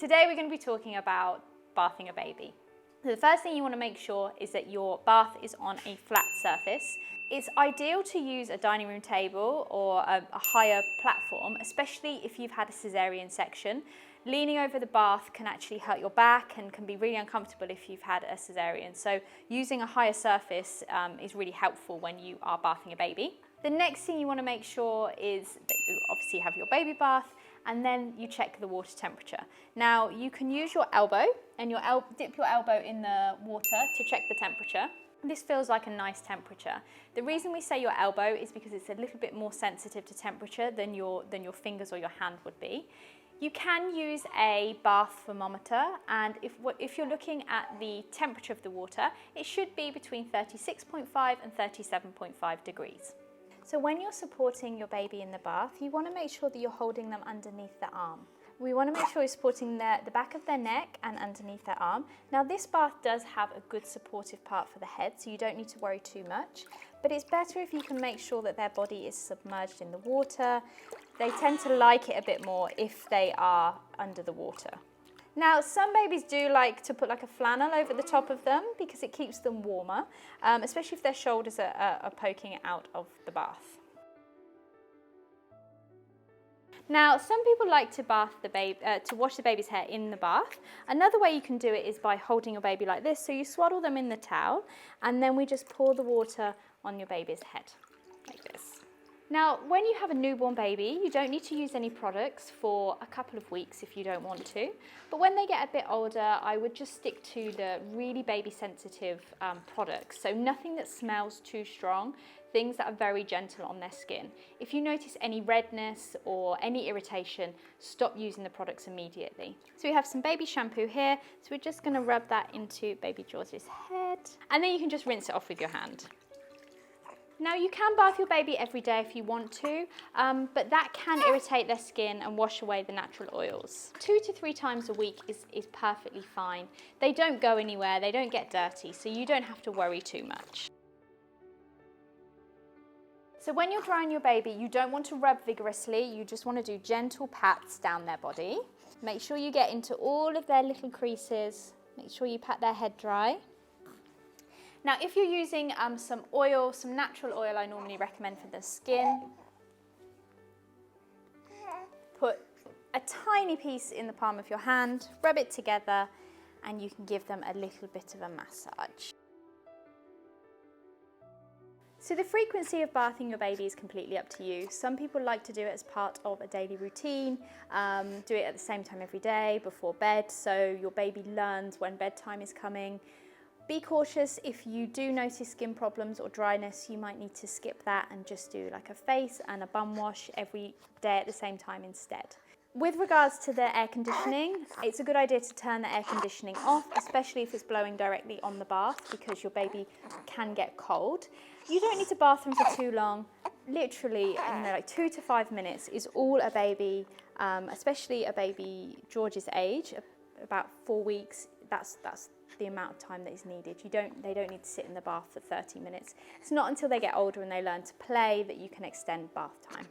Today we're going to be talking about bathing a baby. So the first thing you want to make sure is that your bath is on a flat surface. It's ideal to use a dining room table or a higher platform, especially if you've had a cesarean section. Leaning over the bath can actually hurt your back and can be really uncomfortable if you've had a cesarean. So using a higher surface is really helpful when you are bathing a baby. The next thing you want to make sure is that you obviously have your baby bath, and then you check the water temperature. Now you can use your elbow and dip your elbow in the water to check the temperature. This feels like a nice temperature. The reason we say your elbow is because it's a little bit more sensitive to temperature than your fingers or your hand would be. You can use a bath thermometer, and if you're looking at the temperature of the water, it should be between 36.5 and 37.5 degrees. So when you're supporting your baby in the bath, you want to make sure that you're holding them underneath the arm. We want to make sure you're supporting the back of their neck and underneath their arm. Now this bath does have a good supportive part for the head, so you don't need to worry too much. But it's better if you can make sure that their body is submerged in the water. They tend to like it a bit more if they are under the water. Now, some babies do like to put like a flannel over the top of them because it keeps them warmer, especially if their shoulders are poking out of the bath. Now, some people like to to wash the baby's hair in the bath. Another way you can do it is by holding your baby like this. So you swaddle them in the towel, and then we just pour the water on your baby's head, like this. Now, when you have a newborn baby, you don't need to use any products for a couple of weeks if you don't want to. But when they get a bit older, I would just stick to the really baby sensitive products. So nothing that smells too strong, things that are very gentle on their skin. If you notice any redness or any irritation, stop using the products immediately. So we have some baby shampoo here. So we're just gonna rub that into baby George's head. And then you can just rinse it off with your hand. Now you can bath your baby every day if you want to, but that can irritate their skin and wash away the natural oils. 2 to 3 times a week is perfectly fine. They don't go anywhere, they don't get dirty, so you don't have to worry too much. So when you're drying your baby, you don't want to rub vigorously, you just want to do gentle pats down their body. Make sure you get into all of their little creases, make sure you pat their head dry. Now, if you're using some oil, some natural oil I normally recommend for the skin, put a tiny piece in the palm of your hand, rub it together, and you can give them a little bit of a massage. So the frequency of bathing your baby is completely up to you. Some people like to do it as part of a daily routine, do it at the same time every day before bed, so your baby learns when bedtime is coming. Be cautious if you do notice skin problems or dryness, you might need to skip that and just do like a face and a bum wash every day at the same time instead. With regards to the air conditioning, it's a good idea to turn the air conditioning off, especially if it's blowing directly on the bath because your baby can get cold. You don't need to bath them for too long. Literally, like 2 to 5 minutes is all a baby, especially a baby George's age, about 4 weeks. That's the amount of time that is needed. They don't need to sit in the bath for 30 minutes. It's not until they get older and they learn to play that you can extend bath time.